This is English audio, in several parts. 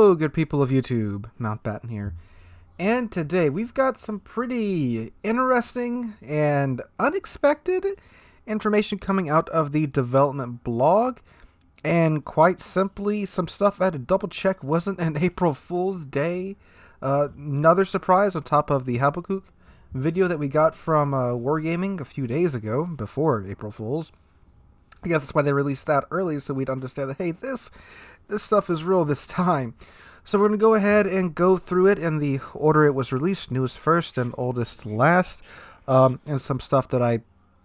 Hello, good people of YouTube. Mountbatten here. And today we've got some pretty interesting and unexpected information coming out of the development blog. And quite simply, some stuff I had to double check wasn't an April Fool's Day. Another surprise on top of the Habakkuk video that we got from Wargaming a few days ago, before April Fool's. I guess that's why they released that early, so we'd understand that, hey, this stuff is real this time. So we're going to go ahead and go through it in the order it was released, newest first and oldest last, and some stuff that I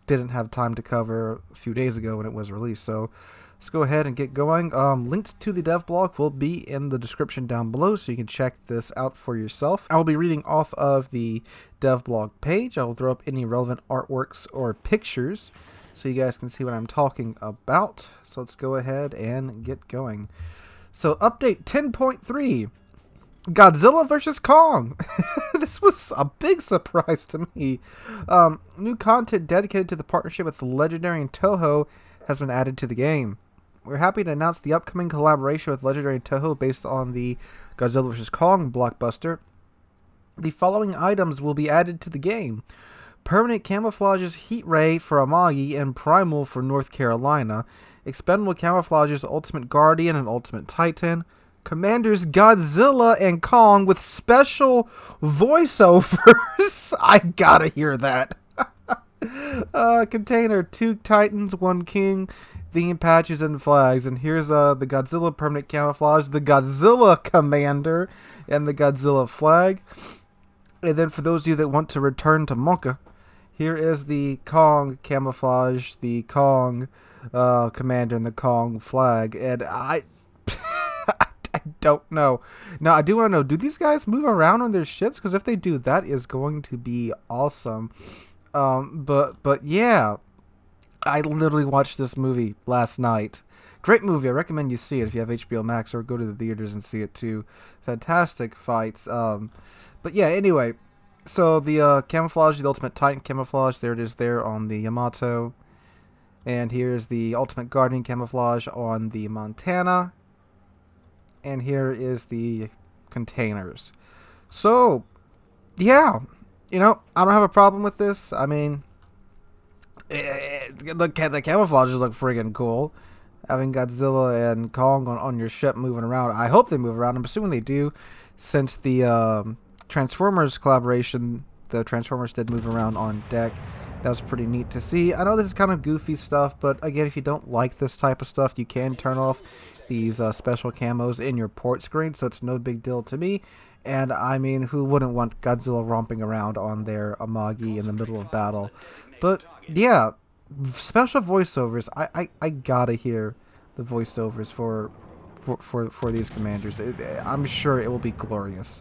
didn't have time to cover a few days ago when it was released. So let's go ahead and get going. Links to the dev blog will be in the description down below, so you can check this out for yourself. I will be reading off of the dev blog page. I will throw up any relevant artworks or pictures so you guys can see what I'm talking about. So let's go ahead and get going. So update 10.3, Godzilla vs Kong. This was a big surprise to me. New content dedicated to the partnership with Legendary and Toho has been added to the game. We're happy to announce the upcoming collaboration with Legendary and Toho based on the Godzilla vs Kong blockbuster. The following items will be added to the game: Permanent Camouflage's Heat Ray for Amagi and Primal for North Carolina, Expendable Camouflage's Ultimate Guardian and Ultimate Titan, Commanders Godzilla and Kong with special voiceovers. I gotta hear that. Container, 2 Titans, 1 King, theme patches and flags. And here's the Godzilla Permanent Camouflage, the Godzilla Commander, and the Godzilla flag. And then for those of you that want to return to Monka, here is the Kong camouflage, the Kong commander, and the Kong flag. And I don't know. Now, I do want to know, do these guys move around on their ships? Because if they do, that is going to be awesome. But yeah, I literally watched this movie last night. Great movie. I recommend you see it if you have HBO Max, or go to the theaters and see it too. Fantastic fights. But yeah, anyway. So the camouflage, the Ultimate Titan camouflage, there it is there on the Yamato. And here's the Ultimate Guardian camouflage on the Montana. And here is the containers. So, yeah, I don't have a problem with this. I mean, the camouflages look friggin' cool. Having Godzilla and Kong on your ship moving around. I hope they move around. I'm assuming they do, since the Transformers collaboration, the Transformers did move around on deck. That was pretty neat to see. I know this is kind of goofy stuff, but again, if you don't like this type of stuff, you can turn off these special camos in your port screen, so it's no big deal to me. And I mean, who wouldn't want Godzilla romping around on their Amagi in the middle of battle? But yeah, special voiceovers. I gotta hear the voiceovers for these commanders. I'm sure it will be glorious.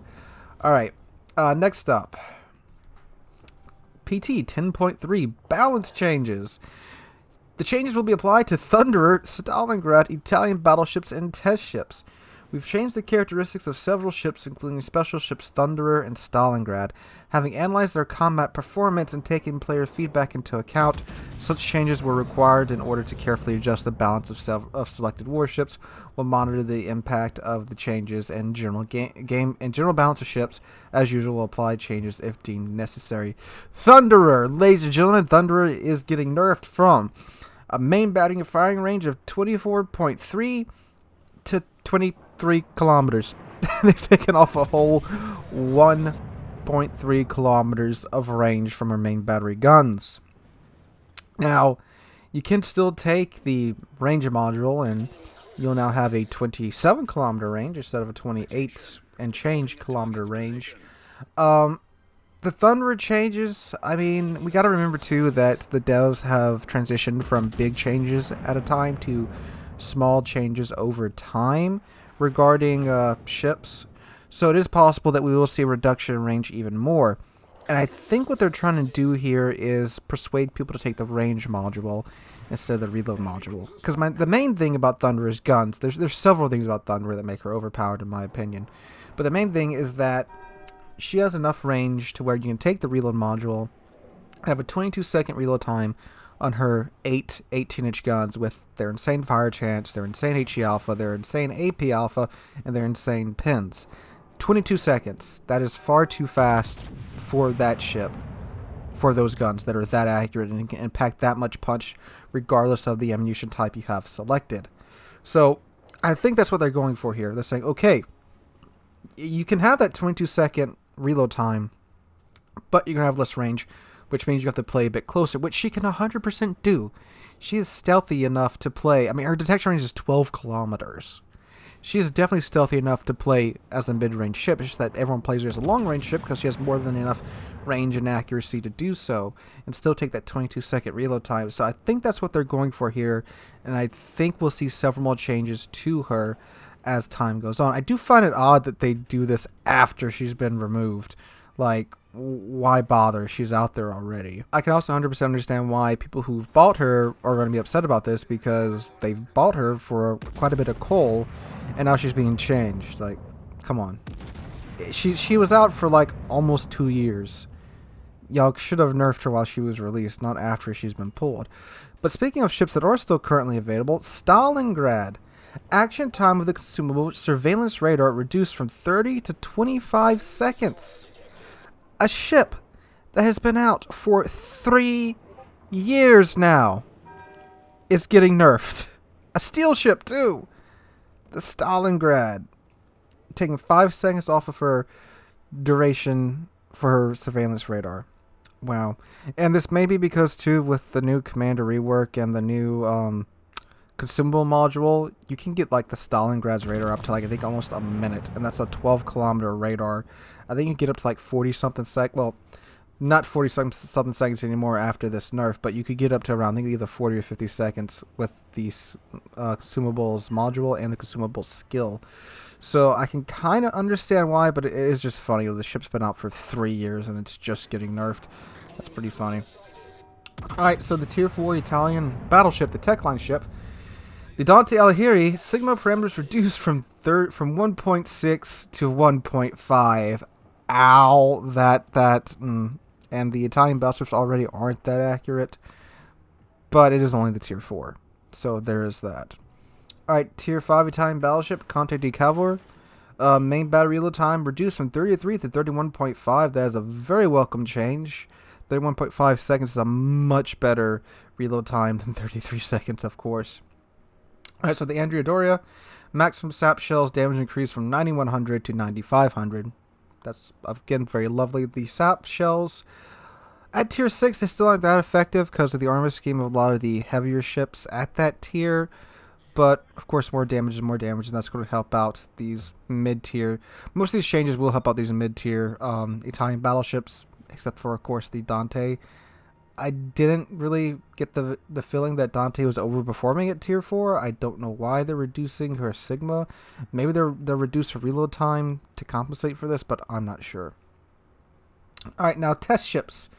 All right. Next up, PT 10.3, balance changes. The changes will be applied to Thunderer, Stalingrad, Italian battleships, and test ships. We've changed the characteristics of several ships, including special ships Thunderer and Stalingrad. Having analyzed their combat performance and taken player feedback into account, such changes were required in order to carefully adjust the balance of selected warships. We'll monitor the impact of the changes and general general balance of ships. As usual, we'll apply changes if deemed necessary. Thunderer, ladies and gentlemen, Thunderer is getting nerfed from a main batting and firing range of 24.3 to 23 kilometers. They've taken off a whole 1.3 kilometers of range from our main battery guns. Now, you can still take the range module, and you'll now have a 27 kilometer range instead of a 28 and change kilometer range. The Thunderer changes, I mean, we got to remember too that the devs have transitioned from big changes at a time to small changes over time regarding ships. So it is possible that we will see a reduction in range even more. And I think what they're trying to do here is persuade people to take the range module instead of the reload module. Because the main thing about Thunderer is guns. There's several things about Thunderer that make her overpowered in my opinion. But the main thing is that she has enough range to where you can take the reload module, have a 22-second reload time on her 8 18-inch guns with their insane fire chance, their insane HE alpha, their insane AP alpha, and their insane pins. 22 seconds. That is far too fast for that ship, for those guns that are that accurate and can impact that much punch regardless of the ammunition type you have selected. So I think that's what they're going for here. They're saying, okay, you can have that 22-second reload time, but you're going to have less range, which means you have to play a bit closer, which she can 100% do. She is stealthy enough to play. I mean, her detection range is 12 kilometers. She is definitely stealthy enough to play as a mid-range ship. It's just that everyone plays her as a long-range ship because she has more than enough range and accuracy to do so and still take that 22-second reload time. So I think that's what they're going for here, and I think we'll see several more changes to her as time goes on. I do find it odd that they do this after she's been removed. Like, why bother? She's out there already. I can also 100% understand why people who've bought her are going to be upset about this, because they've bought her for quite a bit of coal, and now she's being changed. Like, come on. She was out for like almost 2 years. Y'all should have nerfed her while she was released, not after she's been pulled. But speaking of ships that are still currently available, Stalingrad. Action time of the consumable surveillance radar reduced from 30 to 25 seconds. A ship that has been out for 3 years now is getting nerfed. A steel ship, too. The Stalingrad. Taking 5 seconds off of her duration for her surveillance radar. Wow. And this may be because, too, with the new commander rework and the new consumable module, you can get like the Stalingrad's radar up to like, I think, almost a minute. And that's a 12-kilometer radar. I think you get up to like 40-something well, not 40-something seconds anymore after this nerf, but you could get up to around, I think, either 40 or 50 seconds with the consumables module and the consumables skill. So I can kind of understand why, but it is just funny. The ship's been out for 3 years and it's just getting nerfed. That's pretty funny. Alright, so the Tier 4 Italian battleship, the Techline ship, the Dante Alighieri, Sigma parameters reduced from 1.6 to 1.5. Ow, and the Italian battleships already aren't that accurate, but it is only the Tier 4, so there is that. Alright, Tier 5 Italian battleship, Conte di Cavour, main battery reload time reduced from 33 to 31.5. That is a very welcome change. 31.5 seconds is a much better reload time than 33 seconds, of course. Alright, so the Andrea Doria, maximum sap shells damage increased from 9100 to 9500. That's, again, very lovely. The sap shells at Tier 6, they still aren't that effective because of the armor scheme of a lot of the heavier ships at that tier. But, of course, more damage is more damage, and that's going to help out these mid-tier. Most of these changes will help out these mid-tier Italian battleships, except for, of course, the Dante. I didn't really get the feeling that Dante was overperforming at Tier 4. I don't know why they're reducing her Sigma. Maybe they'll reduce her reload time to compensate for this, but I'm not sure. Alright, now test ships.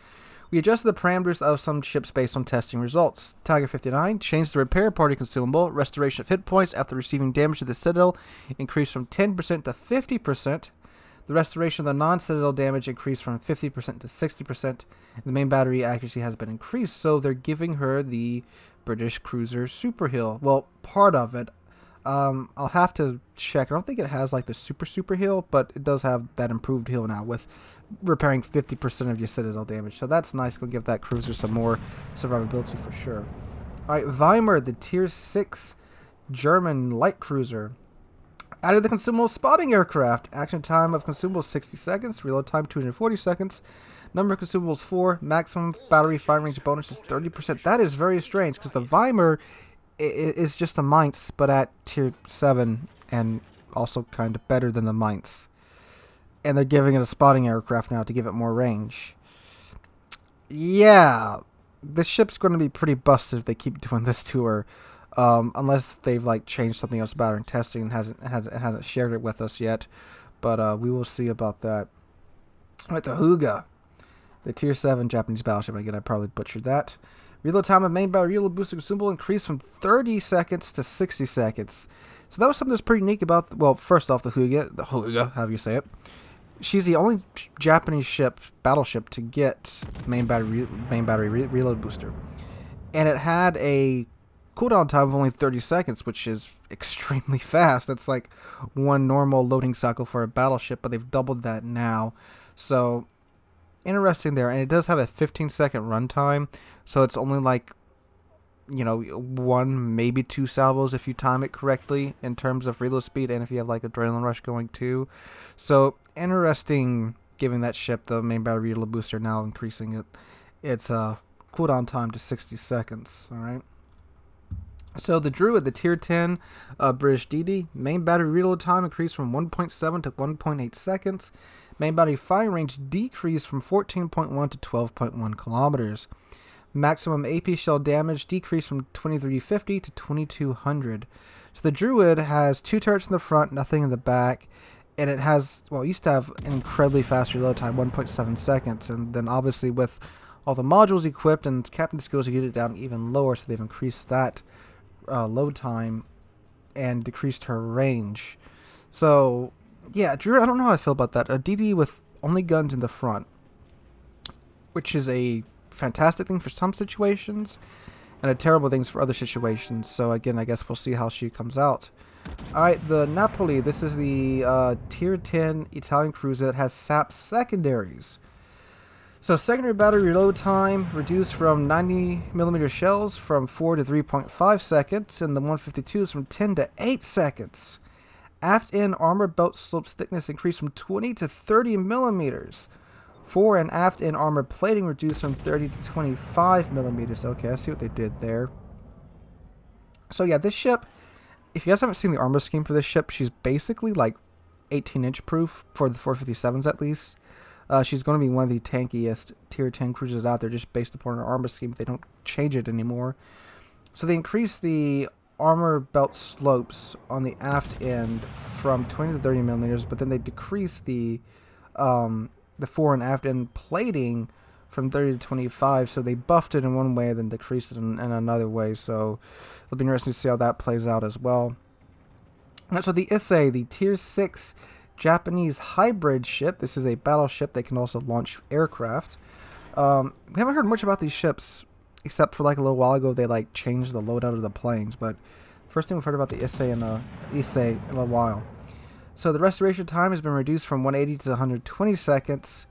We adjusted the parameters of some ships based on testing results. Tiger 59 changed the repair party consumable. Restoration of hit points after receiving damage to the Citadel increased from 10% to 50%. The restoration of the non-Citadel damage increased from 50% to 60%. And the main battery accuracy has been increased, so they're giving her the British cruiser super heal. Well, part of it. I'll have to check. I don't think it has like the super heal, but it does have that improved heal now with repairing 50% of your Citadel damage. So that's nice. Going to give that cruiser some more survivability for sure. Alright, Weimar, the Tier 6 German light cruiser. Added the consumable spotting aircraft. Action time of consumables 60 seconds. Reload time 240 seconds. Number of consumables 4. Maximum battery fire range bonus is 30%. That is very strange because the Weimar is just a Mainz, but at Tier 7 and also kind of better than the Mainz. And they're giving it a spotting aircraft now to give it more range. Yeah, this ship's going to be pretty busted if they keep doing this to her. Unless they've like changed something else about her in testing and hasn't shared it with us yet. But we will see about that. Alright, the Huga, the Tier 7 Japanese battleship. Again, I probably butchered that. Reload time of main battery reload booster consumable increased from 30 seconds to 60 seconds. So that was something that's pretty unique about, well, first off, the Huga, however you say it. She's the only Japanese battleship to get main battery reload booster. and it had a cooldown time of only 30 seconds, which is extremely fast. That's like one normal loading cycle for a battleship, but they've doubled that now. So interesting there, and it does have a 15-second runtime, so it's only like, you know, 1 maybe 2 salvos if you time it correctly in terms of reload speed, and if you have like adrenaline rush going too. So interesting, giving that ship the main battery reload booster, now increasing its cooldown time to 60 seconds. All right. So the Druid, the tier 10 British DD, main battery reload time increased from 1.7 to 1.8 seconds. Main battery firing range decreased from 14.1 to 12.1 kilometers. Maximum AP shell damage decreased from 2350 to 2200. So the Druid has 2 turrets in the front, nothing in the back, and it has, well, it used to have an incredibly fast reload time, 1.7 seconds, and then obviously with all the modules equipped and captain skills, you get it down even lower, so they've increased that load time and decreased her range. So yeah, Druid, I don't know how I feel about that. A DD with only guns in the front, which is a fantastic thing for some situations and a terrible thing for other situations. So again, I guess we'll see how she comes out. Alright, the Napoli, this is the tier 10 Italian cruiser that has SAP secondaries. So secondary battery reload time reduced from 90mm shells from 4 to 3.5 seconds, and the 152s from 10 to 8 seconds. Aft end armor belt slopes thickness increased from 20 to 30 millimeters. Fore and aft end armor plating reduced from 30 to 25 millimeters. Okay, I see what they did there. So yeah, this ship, if you guys haven't seen the armor scheme for this ship, she's basically like 18-inch proof for the 457s at least. She's going to be one of the tankiest tier 10 cruisers out there just based upon her armor scheme if they don't change it anymore. So they increased the armor belt slopes on the aft end from 20 to 30 millimeters, but then they decreased the fore and aft end plating from 30 to 25, so they buffed it in one way, then decreased it in another way. So it'll be interesting to see how that plays out as well. So the Issei, the tier 6 Japanese hybrid ship. This is a battleship that can also launch aircraft. We haven't heard much about these ships, except for like a little while ago they like changed the loadout of the planes. But first thing we've heard about the Issei in a while. So the restoration time has been reduced from 180 to 120 seconds,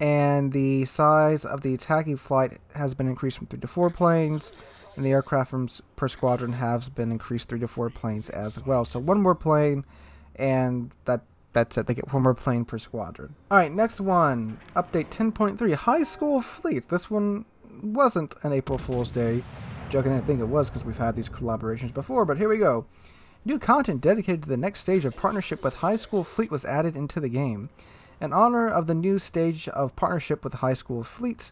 and the size of the attacking flight has been increased from 3 to 4 planes, and the aircraft per squadron has been increased 3 to 4 planes as well. So 1 more plane, and that's it. They get 1 more plane per squadron. Alright, next one. Update 10.3. High School Fleet. This one wasn't an April Fool's Day joke. I didn't think it was because we've had these collaborations before, but here we go. New content dedicated to the next stage of partnership with High School Fleet was added into the game. In honor of the new stage of partnership with High School Fleet,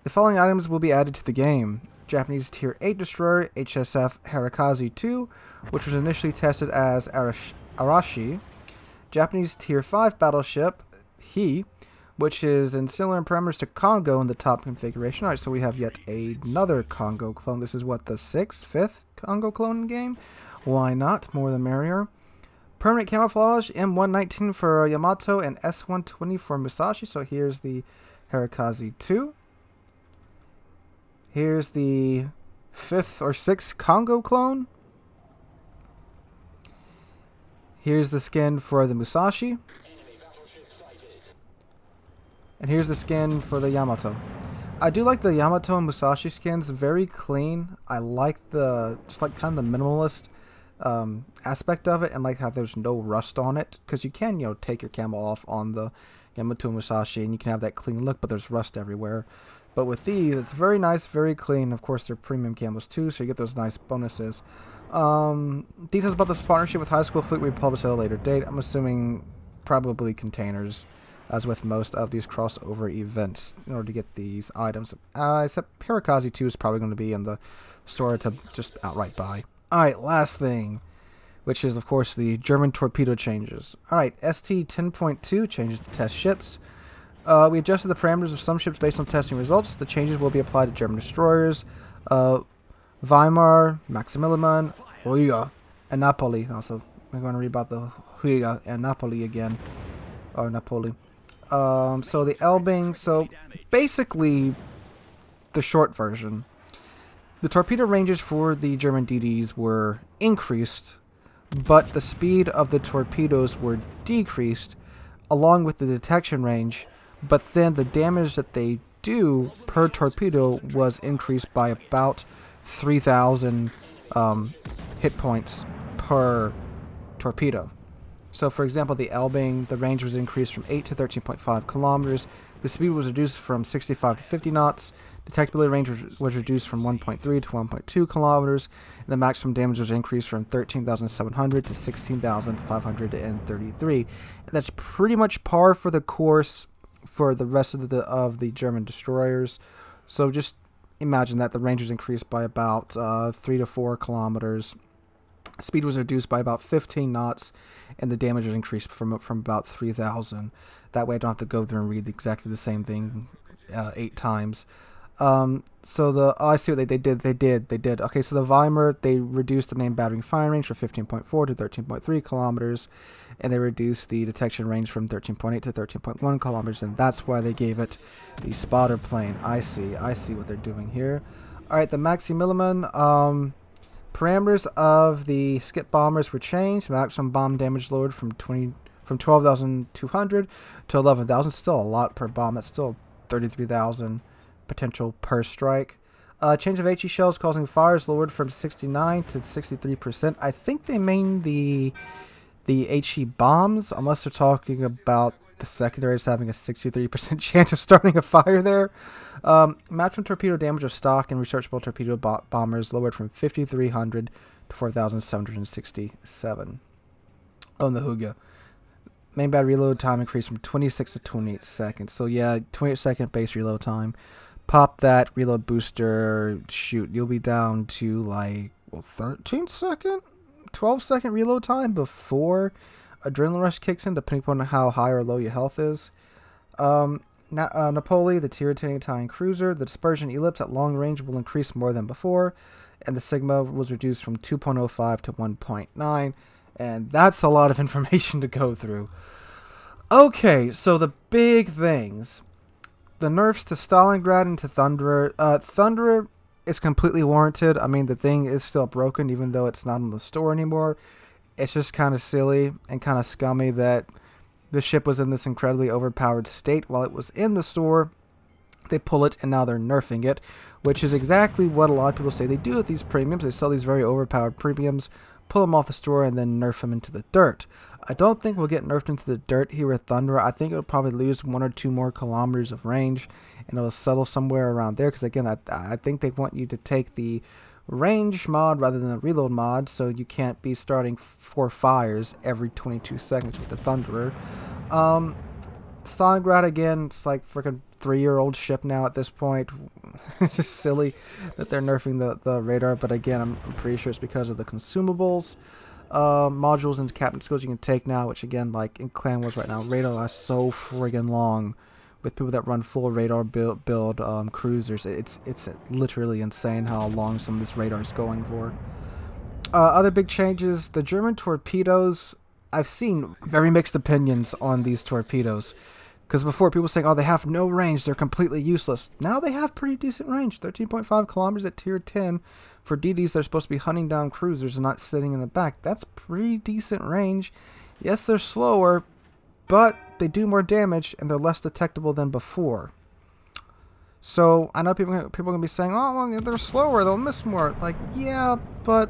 the following items will be added to the game. Japanese Tier 8 destroyer HSF Harakaze 2, which was initially tested as Arashi. Japanese Tier 5 battleship, He, which is in similar parameters to Congo in the top configuration. Alright, so we have yet another Congo clone. This is what, the 5th Congo clone in game? Why not? More the merrier. Permanent camouflage, M119 for Yamato and S120 for Musashi. So here's the Harakaze 2. Here's the 5th or 6th Congo clone. Here's the skin for the Musashi. And here's the skin for the Yamato. I do like the Yamato and Musashi skins. Very clean. I like just like kind of the minimalist aspect of it, and like how there's no rust on it. Because you can, you know, take your camo off on the Yamato and Musashi and you can have that clean look, but there's rust everywhere. But with these, it's very nice, very clean. Of course, they're premium camos too, so you get those nice bonuses. Details about this partnership with High School Fleet we publish at a later date. I'm assuming probably containers, as with most of these crossover events, in order to get these items. Except Harakaze 2 is probably going to be in the store to just outright buy. Alright, last thing, which is, of course, the German torpedo changes. Alright, ST 10.2 changes to test ships. We adjusted the parameters of some ships based on testing results. The changes will be applied to German destroyers. Weimar, Maximilian, Riga, and Napoli. Also, we're going to read about the Riga and Napoli again. Or Napoli. So the Elbing, so basically the short version. The torpedo ranges for the German DDs were increased, but the speed of the torpedoes were decreased along with the detection range, but then the damage that they do per torpedo was increased by about 3,000 hit points per torpedo. So, for example, the Elbing, the range was increased from 8 to 13.5 kilometers. The speed was reduced from 65 to 50 knots. Detectability range was reduced from 1.3 to 1.2 kilometers. And the maximum damage was increased from 13,700 to 16,533. And that's pretty much par for the course for the rest of the German destroyers. So just imagine that the range was increased by about 3 to 4 kilometers. Speed was reduced by about 15 knots, and the damage was increased from about 3,000. That way I don't have to go through and read exactly the same thing 8 times. I see what they did. Okay, so the Weimar, they reduced the main battery firing range from 15.4 to 13.3 kilometers, and they reduced the detection range from 13.8 to 13.1 kilometers, and that's why they gave it the spotter plane. I see what they're doing here. All right, the Maximilian, parameters of the skip bombers were changed. Maximum bomb damage lowered from 12,200 to 11,000. Still a lot per bomb. That's still 33,000 potential per strike. Change of HE shells causing fires lowered from 69 to 63%. I think they mean the HE bombs, unless they're talking about the secondaries having a 63% chance of starting a fire there. Maximum torpedo damage of stock and researchable torpedo bombers lowered from 5,300 to 4,767. On the Huga. Main battery reload time increased from 26 to 28 seconds. So yeah, 28-second base reload time. Pop that reload booster, shoot, you'll be down to like 13-second, 12-second reload time before adrenaline rush kicks in, depending upon how high or low your health is. Napoli, the Tier-10 cruiser, the dispersion ellipse at long range will increase more than before, and the sigma was reduced from 2.05 to 1.9, and that's a lot of information to go through. Okay, so the big things. The nerfs to Stalingrad and to Thunderer. Thunderer is completely warranted. I mean, the thing is still broken, even though it's not in the store anymore. It's just kind of silly and kind of scummy that the ship was in this incredibly overpowered state while it was in the store. They pull it, and now they're nerfing it, which is exactly what a lot of people say they do with these premiums. They sell these very overpowered premiums, pull them off the store, and then nerf them into the dirt. I don't think we'll get nerfed into the dirt here with Thunderer. I think it'll probably lose 1 or 2 more kilometers of range, and it'll settle somewhere around there, because again, I think they want you to take the range mod rather than the reload mod, so you can't be starting 4 fires every 22 seconds with the Thunderer. Stalingrad, again, it's like freaking 3-year-old ship now at this point. It's just silly that they're nerfing the radar, but again, I'm pretty sure it's because of the consumables. Modules and captain skills you can take now, which again, like in Clan Wars right now, radar lasts so friggin' long with people that run full radar build cruisers. It's literally insane how long some of this radar is going for. Other big changes, the German torpedoes. I've seen very mixed opinions on these torpedoes. Because before, people were saying, oh, they have no range, they're completely useless. Now they have pretty decent range, 13.5 kilometers at Tier 10. For DDs, they're supposed to be hunting down cruisers and not sitting in the back. That's pretty decent range. Yes, they're slower, but they do more damage, and they're less detectable than before. So, I know people are going to be saying, oh, well, they're slower, they'll miss more. Like, yeah, but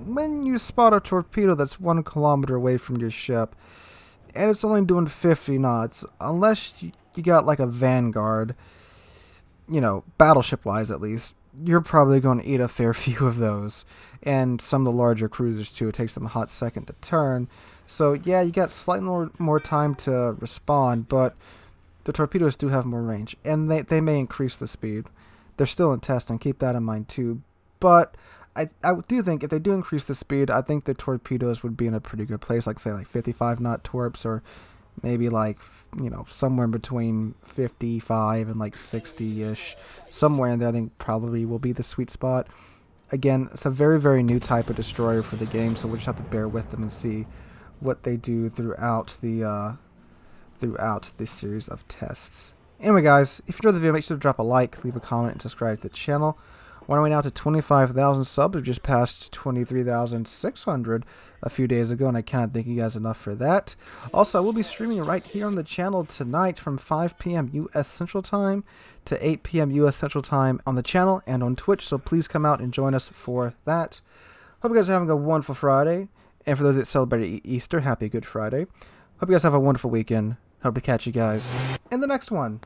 when you spot a torpedo that's 1 kilometer away from your ship, and it's only doing 50 knots, unless you got like a Vanguard, you know, battleship-wise at least, you're probably going to eat a fair few of those. And some of the larger cruisers too, it takes them a hot second to turn. So yeah, you got slightly more time to respond, but the torpedoes do have more range. And they may increase the speed. They're still in testing, keep that in mind too. But I do think if they do increase the speed, I think the torpedoes would be in a pretty good place, like say like 55 knot torps, or maybe like, you know, somewhere in between 55 and like 60-ish. Somewhere in there I think probably will be the sweet spot. Again, it's a very, very new type of destroyer for the game, so we'll just have to bear with them and see what they do throughout this series of tests. Anyway guys, if you enjoyed the video, make sure to drop a like, leave a comment, and subscribe to the channel. We're on our way now to 25,000 subs. We just passed 23,600 a few days ago, and I cannot thank you guys enough for that. Also, I will be streaming right here on the channel tonight from 5 p.m. U.S. Central Time to 8 p.m. U.S. Central Time on the channel and on Twitch, so please come out and join us for that. Hope you guys are having a wonderful Friday, and for those that celebrate Easter, happy Good Friday. Hope you guys have a wonderful weekend. Hope to catch you guys in the next one.